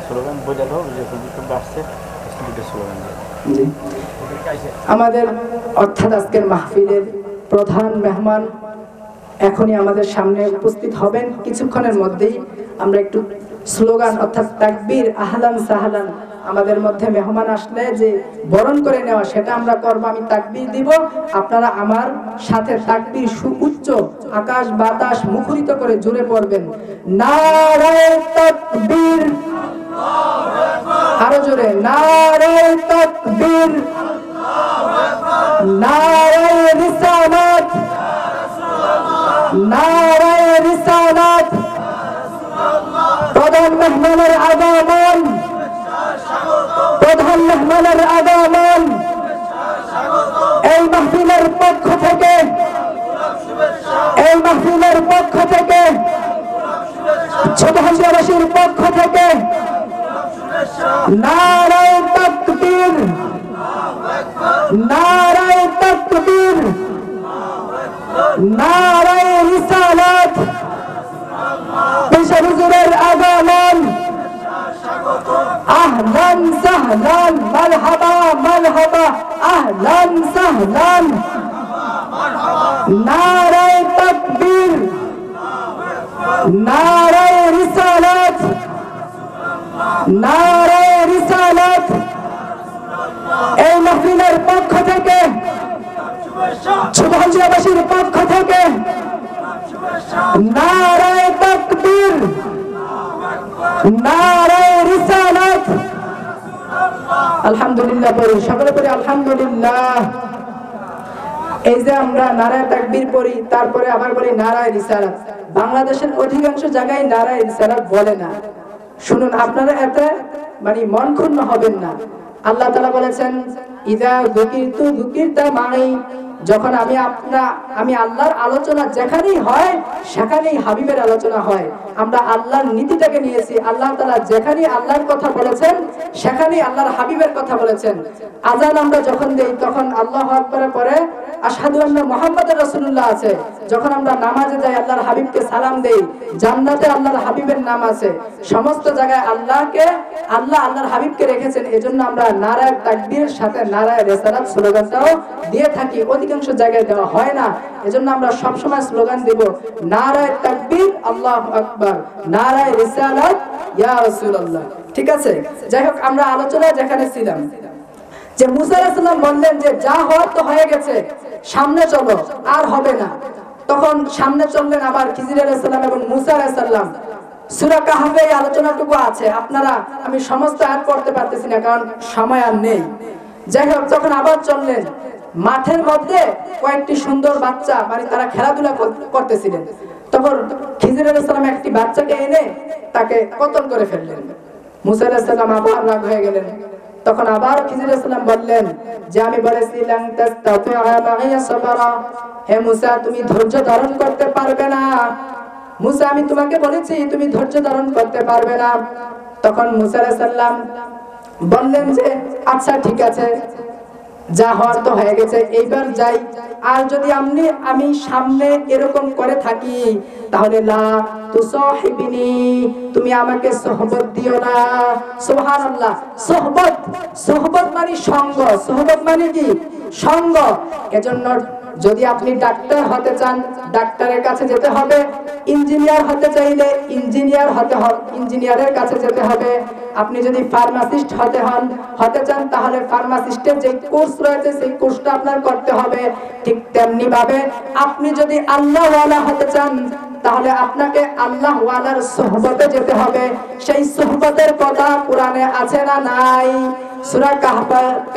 স্লোগান বোঝাতে হবে যে হুজুর আসছে, স্লোগান দিয়ে।
জি, আমাদের অর্থাৎ আজকের মাহফিলের প্রধান মেহমান এখনই আমাদের সামনে উপস্থিত হবেন। কিছুক্ষণের মধ্যেই আমরা একটু স্লোগান অর্থাৎ তাকবীর, আহলান সাহলান, আমাদের মধ্যে মেহমান আসলে যে বরণ করে নেওয়া সেটা আমরা করব। আমি তাকবীর দিব, আপনারা আমার সাথে তাকবীর সুউচ্চ আকাশ বাতাস মুখরিত করে জোরে পড়বেন, নারায়ে তাকবীর, আরো জোরে, নারায়ে তাকবীর, নারায়ে রিসালাত, নারায়ে রিসালাত। প্রধান মেহমানের আগমন, মাহফিলের পক্ষ থেকে এই মাহফিলের পক্ষ থেকে ছোট হাজিরাবাসীর পক্ষ থেকে নারায়ে তাকবীর, নারায়ে তাকবীর, নারায়ে রিসালাত, পেশা হুজুরের আগমন, আহলান সাহলান, মারহাবা মারহাবা, আহলান সাহলান, নারায়ে তাকবীর, নারায়ে রিসালাত, নারায়ে রিসালাত। এই মাহফিলের পক্ষ থেকে ছোট হাজিরাবাসীর পক্ষ থেকে নারায়ে তাকবীর, নারায়ে রিসালাত। আলহামদুলিল্লাহ পড়ি, সকলে পড়ি আলহামদুলিল্লাহ। এই যে আমরা নারায়ে তাকবীর পড়ি, তারপরে আবার বলি নারায়ে রিসালাত। বাংলাদেশের অধিকাংশ জায়গায় নারায়ে রিসালাত বলে না। শুনুন, আপনারা এতে মানে মন ক্ষুণ্ণ হবেন না। আল্লাহ তাআলা বলেছেন, ইযা যুকিরতু যুকিরতা মাই, যখন আমি আল্লাহর আলোচনা যেখানেই হয় সেখানেই হাবিবের আলোচনা হয়। আমরা আল্লাহর নীতিটাকে নিয়েছি। আল্লাহ তাআলা যেখানেই আল্লাহর কথা বলেছেন সেখানেই আল্লাহর হাবিবের কথা বলেছেন। আযান আমরা যখন দেই তখন আল্লাহু আকবারের পরে আশহাদু আন্না মুহাম্মাদুর রাসূলুল্লাহ আছে। যখন আমরা নামাজে যাই আল্লাহর হাবিবকে সালাম দেই। জান্নাতে আল্লাহর হাবিবের নাম আছে। সমস্ত জায়গায় আল্লাহর হাবিবকে রেখেছেন। এজন্য আমরা নারায়ে তাকবীরের সাথে নারায়ে রিসালাত স্লোগানটাও দিয়ে থাকি। অধিকাংশ জায়গায় দেওয়া হয় না। এজন্য আমরা সব সময় স্লোগান দেব, নারায়ে তাকবীর আল্লাহু আকবার, নারায়ে রিসালাত ইয়া রাসূলুল্লাহ। ঠিক আছে? যাই হোক, আমরা আলোচনায় যেখানে ছিলাম যে মুসা আলাইহিস সালাম বললেন যে যা হওয়ার তো হয়ে গেছে, সামনে চলো, আর হবে না। তখন সামনে চললেন আবার খিজির আলাইহিস সালাম এবং মুসা আলাইহিস সালাম। সূরা কাহফে এই আলোচনাটুকু আছে। আমি সমস্ত আয়াত পড়তে পারতেছি না, কারণ সময় আর নেই। যাই হোক, যখন আবার চললেন, মাঠের মধ্যে কয়েকটি সুন্দর বাচ্চা মানে তারা খেলাধুলা করতেছিলেন। তখন খিজির আলাইহিস সালাম একটি বাচ্চাকে এনে তাকে কতল করে ফেললেন। মুসা আলাইহিস সালাম আবার রাগ হয়ে গেলেন। তখন আবার খিজির আলাইহিস সালাম বললেন যে আমি বলেছিলাম তাস্তাতিআ মাইয়া সাবরা, হে মুসা তুমি ধৈর্য ধারণ করতে পারবে না। মুসা আমি তোমাকে বলেছি তুমি ধৈর্য ধারণ করতে পারবে না। তখন মুসা আলাইহিস সালাম বললেন যে আচ্ছা ঠিক আছে, যা হওয়ার তো হয়ে গেছে, এইবার যাই। আর যদি আমি সামনে এরকম করে থাকি তাহলে লা তুসাহিবিনি, তুমি আমাকে সোহবত দিও না। সুবহানাল্লাহ। সোহবত মানে সঙ্গ। সোহবত মানে কি? সঙ্গ। এজন্য যদি আপনি ডাক্তার হতে চান ডাক্তারের কাছে যেতে হবে, ইঞ্জিনিয়ার হতে চাইলে ইঞ্জিনিয়ারের কাছে যেতে হবে। আপনি যদি ফার্মাসিস্ট হতে চান তাহলে ফার্মাসিস্টের যে কোর্স রয়েছে সেই কোর্সটা আপনার করতে হবে। ঠিক তেমনি ভাবে আপনি যদি আল্লাহওয়ালা হতে চান তাহলে আপনাকে আল্লাহওয়ালার সোহবতে যেতে হবে। সেই সোহবতের কথা কোরআনে আছে না নাই? সূরা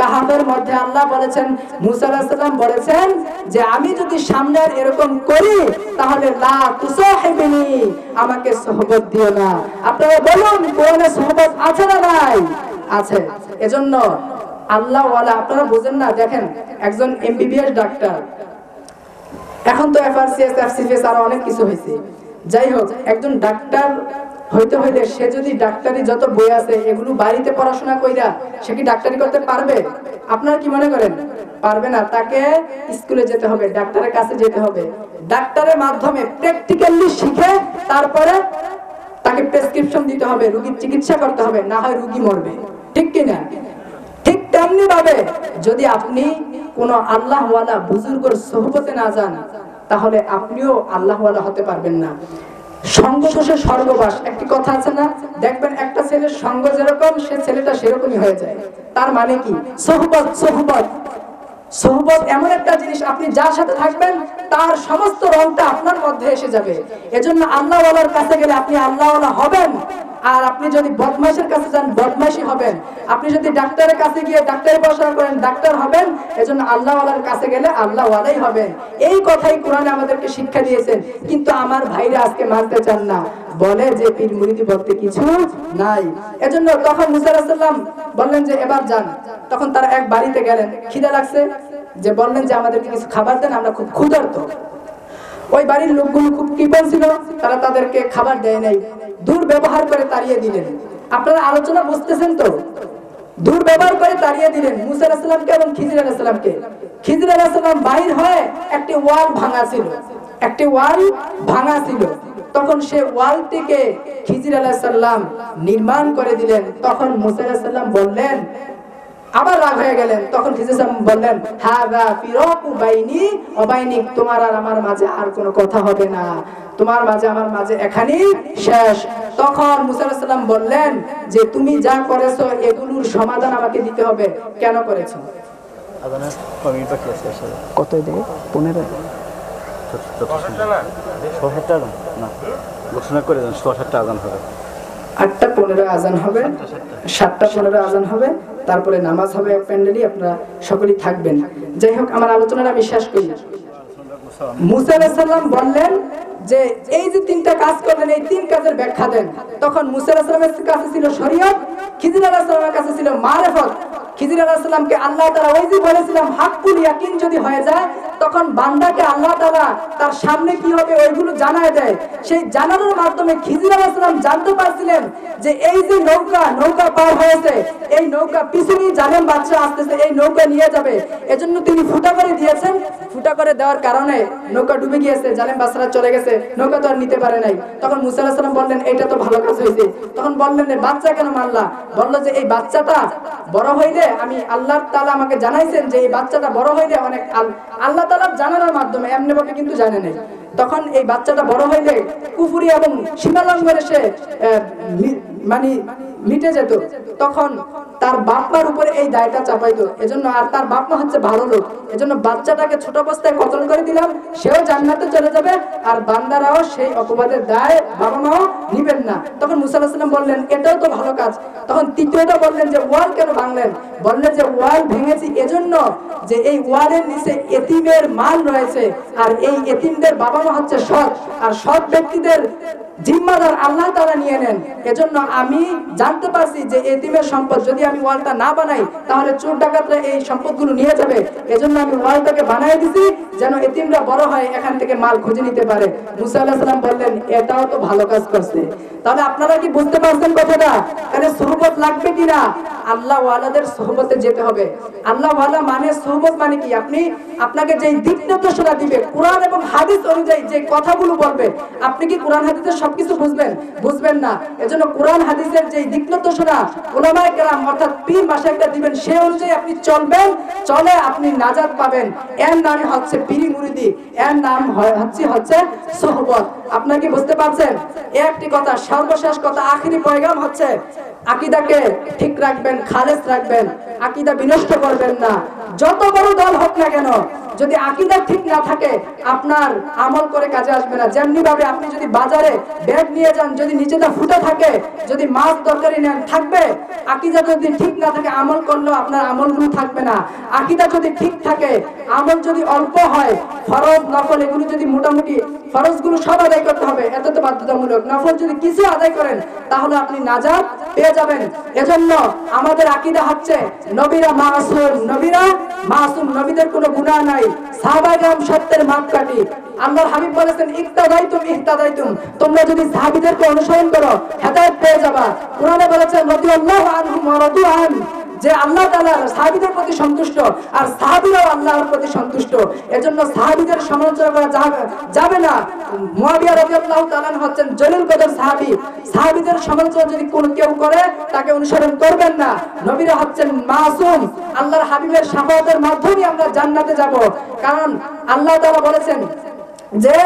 কাহফের মধ্যে আল্লাহ বলেছেন, মুসা আলাইহিস সালাম বলেছেন যে আমি যদি সামনে এরকম করি তাহলে লা তুসাহিবিনি, আমাকে সোহবত দিও না। আপনারা বলুন কোরআনে সোহবত আছে না নাই? আছে। এজন্য আল্লাহওয়ালা আপনারা বুঝেন না। দেখেন, একজন এমবিবিএস ডাক্তার, এখন তো এফআরসিএস এফসিপিএস আরো অনেক কিছু হয়েছে। যাই হোক, একজন ডাক্তার হইতে হইলে সে যদি ডাক্তারি যত বই আছে এগুলো বাড়িতে পড়াশোনা কইরা সে কি ডাক্তারি করতে পারবে? আপনারা কি মনে করেন? পারবে না। তাকে স্কুলে যেতে হবে, ডাক্তারের কাছে যেতে হবে। ডাক্তারের মাধ্যমে প্র্যাকটিক্যালি শিখে তারপরে তাকে প্রেসক্রিপশন দিতে হবে, রোগীর চিকিৎসা করতে হবে, না হয় রোগী মরবে। ঠিক কি না? ঠিক তেমনি ভাবে যদি আপনি কোন আল্লাহওয়ালা বুজুর্গের সোহবতে না যান তাহলে আপনিও আল্লাহওয়ালা হতে পারবেন না। সঙ্গ দোষে স্বর্গবাস, একটি কথা আছে না? দেখবেন একটা ছেলের সঙ্গ যেরকম সে ছেলেটা সেরকমই হয়ে যায়। তার মানে কি? সোহবত এমন একটা জিনিস, আপনি যার সাথে থাকবেন তার সমস্ত রংটা আপনার মধ্যে এসে যাবে। এজন্য আল্লাহওয়ালার কাছে গেলে আপনি আল্লাহওয়ালা হবেন। আর আপনি যদি বদমাইশের কাছে যান বদমাইশি হবেন। আপনি যদি ডাক্তারের কাছে গিয়ে ডাক্তারি পড়াশোনা করেন ডাক্তার হবেন। এজন্য আল্লাহওয়ালার কাছে গেলে আল্লাহওয়ালাই হবেন। এই কথাই কোরআনে আমাদেরকে শিক্ষা দিয়েছেন। কিন্তু আমার ভাইরা আজকে মানতে চান না, বলে যে পীর মুরিদি বলতে কিছু নাই। এজন্য তখন মুসা আলাইহিস সালাম বললেন যে এবার যান। তখন তারা এক বাড়িতে গেলেন, খিদা লাগছে, যে বললেন যে আমাদেরকে কিছু খাবার দেন, আমরা খুব ক্ষুধার্ত। ওই বাড়ির লোকগুলো খুব কৃপণ ছিল, তারা তাদেরকে খাবার দেয় নাই, দুর্ব্যবহার করে তাড়িয়ে দিলেন। আপনারা আলোচনা বুঝতেছেন তো? দুর্ব্যবহার করে তাড়িয়ে দিলেন মুসা আলাইহিস সালামকে এবং খিজির আলাইহিস সালামকে। খিজির আলাইহিস সালাম বাহির হয়ে একটি ওয়াল ভাঙা ছিল, একটি ওয়াল ভাঙা ছিল। তখন সে ওয়ালটিকে খিজির আলাইহিস সালাম নির্মাণ করে দিলেন। তখন মুসা আলাইহিস সালাম বললেন, আবার রাগ হয়ে গেলেন। তখন খিজির সালাম বললেন, হাযা ফিরাকু বাইনি ওয়া বাইনিক, তোমার আর আমার মাঝে আর কোনো কথা হবে না, তোমার মাঝে আমার মাঝে এখানেই শেষ। তখন মুসা আলাইহিস সালাম বললেন যে তুমি যা করেছো এগুলোর সমাধান আমাকে দিতে হবে, কেন করেছো?
আদানের কমি বাকি আছে আসলে
কত দিকে 15
6-7টা না ঘোষণা করে দেন 6-7টা আজান হবে,
8টা 15 আজান হবে, 7টা 15 আজান হবে, তারপরে নামাজ হবে প্যান্ডেলি, আপনারা সকলেই থাকবেন। যাই হোক, আমার আলোচনাটা আমি শেষ করি। মুসা আলাইহিস সালাম বললেন যে এই যে 3টা কাজ করলেন, এই 3 কাজের ব্যাখ্যা দেন। তখন মুসা আলাইহিস সালামের কাছে ছিল শরীয়ত, খিজির আলাইহিস সালামের কাছে ছিল মারিফত। খিজির আলাইহিস সালামকে আল্লাহ তাআলা ওই যে বলেছিলাম হাক্কুল ইয়াকিন যদি হয়ে যায়, তখন বান্দাকে আল্লাহ তাআলা তার সামনে কি হবে ওইগুলো জানায় দেয়। সেই জানানোর মাধ্যমে খিজির আলাইহিস সালাম জানতে পারছিলেন যে এই যে নৌকা পার হয়েছে, এই নৌকা পিছনেই জালেম বাদশা আসতেছে, এই নৌকা নিয়ে যাবে। এজন্য তিনি ফুটা করে দিয়েছেন। ফুটা করে দেওয়ার কারণে নৌকা ডুবে গিয়েছে, জালেম বাদশারা চলে গেছে, নৌকা তো আর নিতে পারে নাই। তখন মুসা আলাইহিস সালাম বললেন, এটা তো ভালো কাজ হয়েছে। তখন বললেন, বাচ্চা কেন মারলা? বলল যে এই বাচ্চাটা বড় হইলে, আমি আল্লাহ তাআলা আমাকে জানাইছেন যে এই বাচ্চাটা বড় হইলে অনেক, আল্লাহ তাআলা জানানোর মাধ্যমে, এমনি ভাবে কিন্তু জানে নাই। তখন এই বাচ্চাটা বড় হইলে কুফরি এবং সীমালঙ্ঘনে সে মানে মিটে যেত। তখন তার বাপমার উপরে এই দায়টা চাপাইতো। এজন্য, আর তার বাপমা হচ্ছে ভালো লোক, এজন্য বাচ্চাটাকে ছোট অবস্থায় কতল করে দিলাম, সেও জান্নাতে চলে যাবে, আর বান্দারাও সেই অপবাদের দায় বাবা মাও নিবেন না। তখন মুসা আলাইহিস সালাম বললেন, এটাও তো ভালো কাজ। তখন তৃতীয়টা বললেন যে ওয়াল কেন ভাঙলেন? বললেন যে ওয়াল ভেঙেছি এজন্য যে এই ওয়ালের নিচে এতিমের মাল রয়েছে, আর এই এতিমদের বাবা মা হচ্ছে সৎ, আর সৎ ব্যক্তিদের জিম্মাদার আল্লাহ তাআলা নিয়ে নেন। এজন্য আমি জানতে পারছি যে এতিমের সম্পদ যদি আমি ওয়ালটা না বানাই, তাহলে চোর ডাকাতরা এই সম্পদগুলো নিয়ে যাবে। এজন্য আমি ওয়ালটাকে বানাই দিছি যেন এতিমরা বড় হয় এখান থেকে মাল খুঁজে নিতে পারে। মুসা আলাইহিস সালাম বললেন, এটাও তো ভালো কাজ করছে। তাহলে আপনারা কি বুঝতে পারছেন কথাটা? তাহলে সুহবত লাগবে কিনা? আল্লাহ ওয়ালাদের সুহবতে যেতে হবে। আল্লাহ ওয়ালা মানে সুহবত মানে কি? আপনাকে যেই দিক নির্দেশনা দিবে, কোরআন এবং হাদিস অনুযায়ী যে কথাগুলো বলবে, আপনি কি কোরআন হাদিসের সবকিছু বুঝবেন না। এজন্য কোরআন হাদিসের যেই দিক নির্দেশনা উলামায়ে কেরাম অর্থাৎ পীর মাশায়েখরা দিবেন, সেই অনুযায়ী আপনি চলবেন, চলে আপনি নাজাত পাবেন। এর নাম হচ্ছে পীরি মুরিদি, এর নাম হচ্ছে সুহবত। আপনারা কি বুঝতে পারছেন? একটি কথা, সর্বশেষ কথা, আখিরি পয়গাম হচ্ছে আকীদাকে ঠিক রাখবেন, খালেস রাখবেন, আকীদা বিনষ্ট করবেন না। যত বড় দল হোক না কেন, যদি আকীদা ঠিক না থাকে আপনার আমল করে কাজে আসবে না। যেমনি ভাবে আপনি যদি বাজারে ব্যাগ নিয়ে যান, যদি নিচেটা ফুটে থাকে, যদি মাছ তরকারি নেন, থাকবে। আকীদা যদি ঠিক না থাকে, আমল করলেও আপনার আমলগুলো থাকবে না। আকীদা যদি ঠিক থাকে, আমল যদি অল্প হয়, ফরজ নফল এগুলো যদি মোটামুটি, ফরজগুলো সব আদায় করতে হবে, এত তো বাধ্যতামূলক। নফল যদি কিছু আদায় করেন, তাহলে আপনি নাজাত পেয়ে যাবেন। এজন্য আমাদের আকীদা হচ্ছে নবীরা মাসুম, নবীদের কোনো গুনাহ নাই, সাহাবায়ে কেরাম সত্যের মাপকাঠি। আল্লাহর হাবিব বলেছেন, ইহতাদাইতুম, তোমরা যদি সাহাবীদেরকে অনুসরণ করো হেদায়েত পেয়ে যাবা। কোরআনে বলেছেন, রাদিয়াল্লাহু আনহুম ওয়া রাদু আন, যে আল্লাহ তাআলা সাহাবীদের প্রতি সন্তুষ্ট, আর সাহাবীরাও আল্লাহর প্রতি সন্তুষ্ট। এজন্য সাহাবীদের সমালোচনা করা যাবে না। মুয়াবিয়া রাদিয়াল্লাহু তাআলা হচ্ছেন জলিল কদর সাহাবী। সাহাবীদের সমালোচনা যদি কেউ করে, তাকে অনুসরণ করবেন না। নবীরা হচ্ছেন মাসুম, আল্লাহর হাবিবের শাফাআতের মাধ্যমে আমরা জান্নাতে যাব। কারণ আল্লাহ তাআলা বলেছেন যে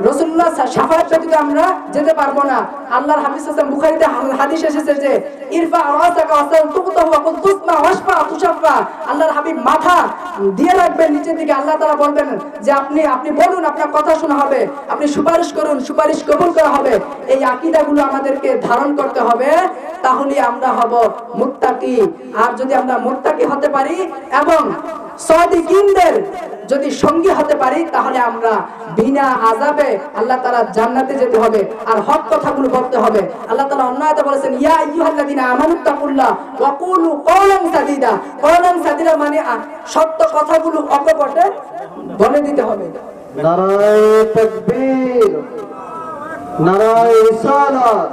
রাসূলুল্লাহ শাফাআত ব্যতীত আমরা যেতে পারবো না। আল্লাহর হাবিব সাল্লাল্লাহু আলাইহি হাদিসে হাদিস এসেছে যে ইরফা রাসাকা ওয়াসাল তুকতাহু ওয়া কুল তুসমা ওয়াশফা তুশাফা। আল্লাহর হাবিব মাথা দিয়ে রাখবেন নিচের দিকে, আল্লাহ তাআলা বলবেন যে আপনি বলুন, আপনার কথা শোনা হবে, আপনি সুপারিশ করুন, সুপারিশ কবুল করা হবে। এই আকীদাগুলো আমাদেরকে ধারণ করতে হবে, তাহলে আমরা হব মুত্তাকি। আর যদি আমরা মুত্তাকি হতে পারি এবং সাদিকিনদের যদি সঙ্গী হতে পারি তাহলে আমরা বিনা আযাবে আল্লাহ তাআলা জান্নাতে যেতে হবে আর হক কথাগুলো বলতে হবে। আল্লাহ তাআলা অন্য আয়াতে বলেছেন ইয়া আইয়ুহাল্লাযীনা আমানুত্তাকুল্লাহ ওয়া কুলু কওলান সাদীদা। কওলান সাদীদা মানে সত্য কথাগুলো অকপটে বলে দিতে হবে।
নারায়ে তাকবীর, নারায়ে রিসালাত।